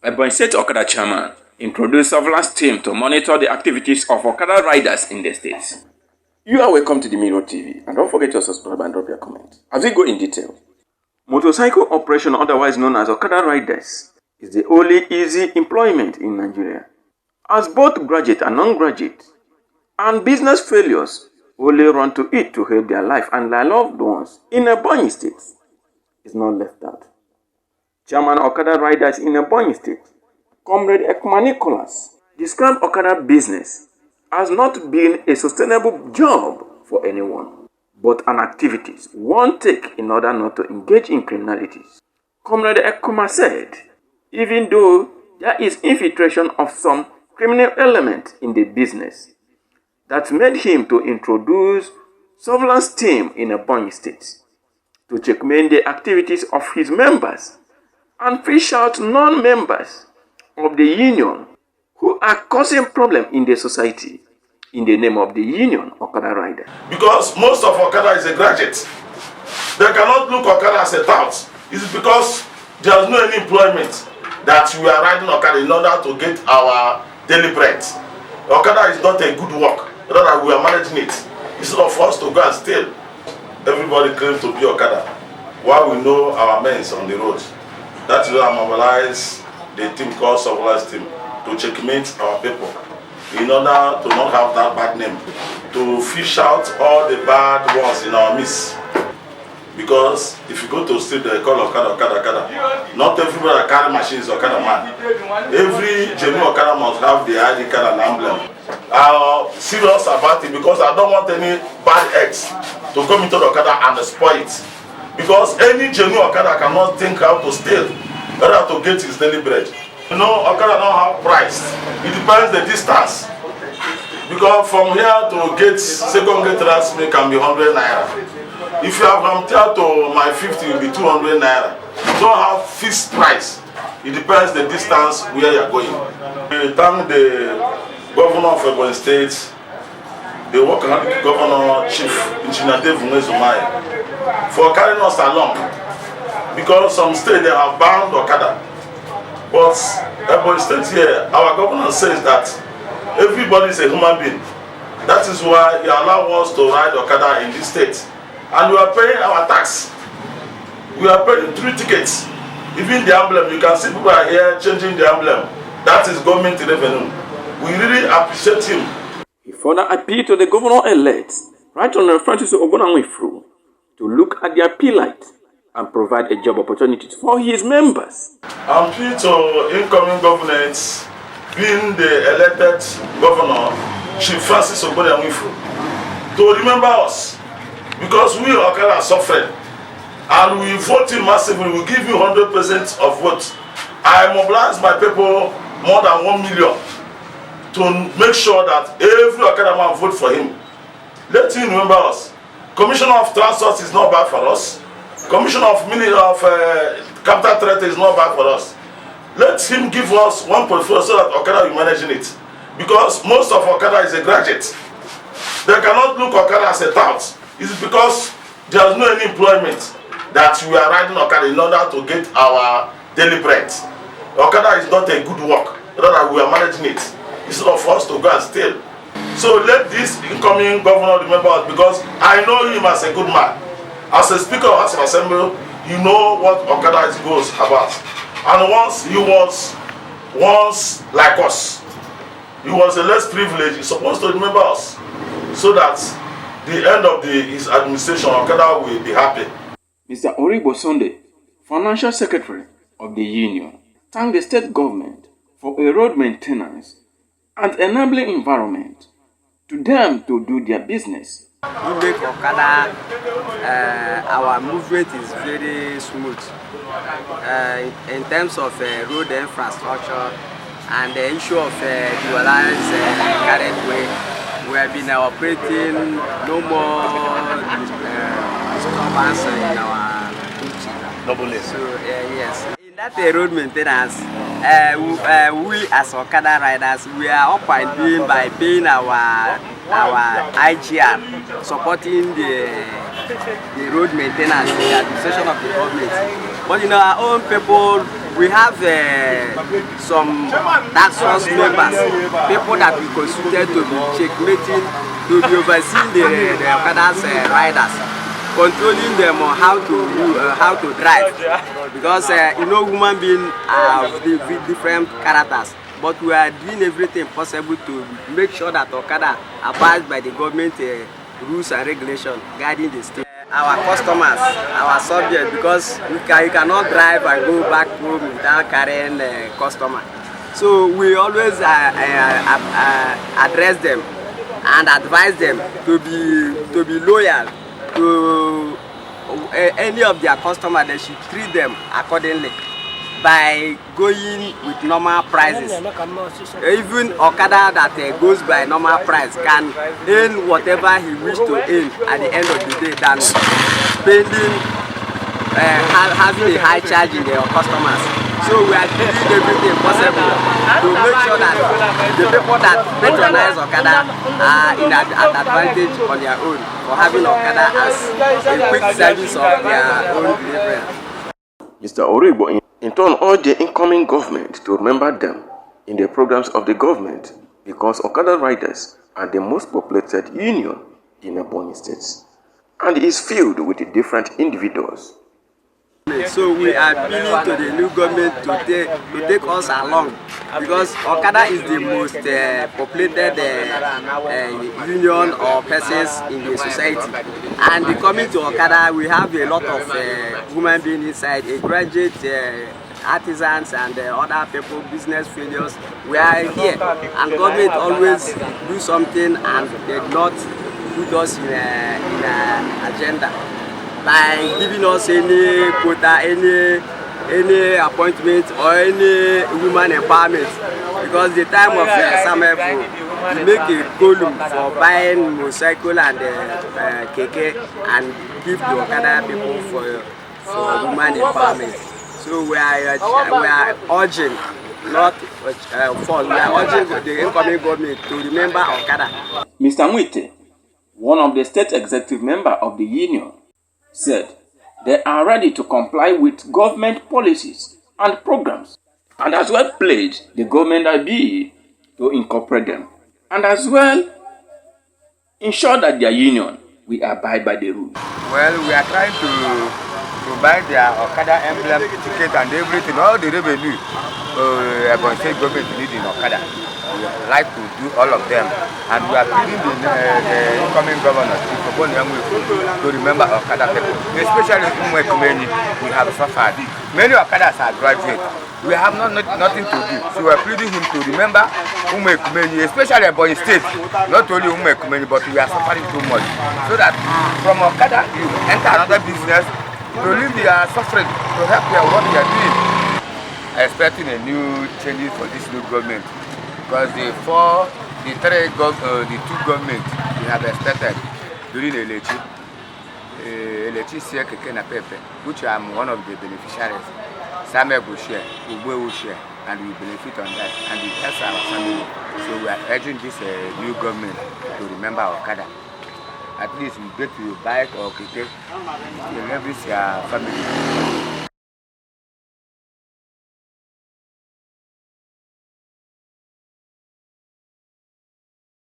Ebonyi State Okada Chairman introduced Suevalance team to monitor the activities of Okada riders in the state. You are welcome to the Mirror TV, and don't forget to subscribe and drop your comment. As we go in detail, motorcycle operation, otherwise known as Okada riders, is the only easy employment in Nigeria, as both graduate and non-graduate and business failures only run to it to help their life and their loved ones in Ebonyi State is not left out. Chairman Okada riders in Ebonyi State, COMRADE EKUMA described Okada business as not being a sustainable job for anyone, but an activity one take in order not to engage in criminalities. COMRADE EKUMA said, even though there is infiltration of some criminal element in the business, that made him to introduce Suevalance team in Ebonyi State to checkmate the activities of his members and fish out non-members of the union who are causing problem in the society in the name of the union Okada rider. Because most of Okada is a graduate. They cannot look Okada as a tout. It's because there is no any employment that we are riding Okada in order to get our daily bread. Okada is not a good work, rather we are managing it. Instead of us to go and steal, everybody claims to be Okada, while we know our men is on the road. That is why I mobilize the team called Suevalance team to checkmate our people in order to not have that bad name, to fish out all the bad ones in our midst. Because if you go to street, they call Okada, Okada, Okada. Not everybody that carry machine is Okada man. Every genuine Okada must have the ID card and emblem. I'm serious about it because I don't want any bad eggs to come into the Okada and spoil it. Because any genuine Okada cannot think how to steal, rather to get his daily bread. You know, Okada don't have price. It depends the distance. Because from here to get second gate transmit can be 100 naira. If you have from here to my 50, it will be 200 naira. You don't have fixed price. It depends the distance where you are going. We thank the governor of Ebonyi State, the workaholic governor, Chief Engineer Zumai, for carrying us along. Because some states they have banned Okada. But Ebonyi State here, our governor says that everybody is a human being. That is why he allows us to ride Okada in this state. And we are paying our tax. We are paying 3 tickets. Even the emblem, you can see people are here changing the emblem. That is government revenue. We really appreciate him. He further appealed to the governor-elect, right on Francis Ogonanwifru, to look at their plight and provide a job opportunities for his members. I'm appealing to incoming governments, being the elected governor, Chief Francis Ogonanwifru, to remember us. Because we Okada are suffering. And we voting massively, we give you 100% of vote. I mobilize my people more than 1 million to make sure that every Okada man vote for him. Let him remember us. Commissioner of Transport is not bad for us. Commissioner of Capital Threat is not bad for us. Let him give us one portfolio so that Okada will manage it. Because most of Okada is a graduate. They cannot look Okada as a tout. It's because there is no any employment that we are riding Okada in order to get our daily bread. Okada is not a good work, rather we are managing it. Instead of us to go and steal. So let this incoming governor remember us, because I know him as a good man. As a Speaker of House of Assembly, you know what Okada goes about. And once he was like us, he was a less privileged, he's supposed to remember us, so that the end of his administration, Okada will be happy. Mr. Oribo Sunday, Financial Secretary of the Union, thanked the state government for a road maintenance and enabling environment to them to do their business. We make Okada, our movement is very smooth in terms of road infrastructure and the issue of dualized carriageway. We have been operating no more disturbance in our double. So yes, in that road maintenance, we as Okada riders, we are up and doing by paying our IGR, supporting the road maintenance, the administration of the government. But in our own people, we have some task force members, people that we consulted to be checkmating, to be overseeing the Okada's riders, controlling them on how to drive, because you know, human beings are different characters, but we are doing everything possible to make sure that Okada abides by the government rules and regulations guiding the state. Our customers, our subjects, because you cannot drive and go back home without carrying a customer. So we always address them and advise them to be loyal to any of their customers. They should treat them accordingly by going with normal prices. Even Okada that goes by normal price can earn whatever he wishes to earn at the end of the day than spending, having a high charge in their customers. So we are doing everything possible to make sure that the people that patronize Okada are in an advantage on their own for having Okada as a quick service of their own delivery. Mr. Oribo in turn urged the incoming government to remember them in the programs of the government, because Okada riders are the most populated union in Ebonyi State and is filled with different individuals. So we are appealing to the new government to take us along, because Okada is the most populated union or persons in the society. And coming to Okada, we have a lot of human beings inside, a graduate, artisans and other people, business failures. We are here, and government always do something and they not put us in an agenda by giving us any quota, any appointment or any woman empowerment. Because the time of Samefu, we make a column for buying motorcycle and keke and give to Okada people for woman empowerment. So we are urging, not for, we are urging the incoming government to remember Okada. Mr. Mwite, one of the state executive members of the union, said they are ready to comply with government policies and programs, and as well pledged the government IB to incorporate them, and as well ensure that their union will abide by the rules. Well, we are trying to buy their Okada emblem, ticket and everything, all the revenue Ebonyi State government need in Okada. We would like to do all of them, and we are pleading the incoming governor to remember Okada people, especially in we have suffered. Many Okadas are graduates. We have nothing to do, so we are pleading him to remember especially Ebonyi State, not only but we are suffering too much. So that from Okada you enter another business to leave their suffering, to help their what they are doing. Expecting a new changes for this new government, because the two governments we have expected during the election, which I am one of the beneficiaries. Samuel will share, Ugbo will share, and we benefit on that, and it helps our family. So we are urging this new government to remember Okada. At least we get to buy or take to leverage your family.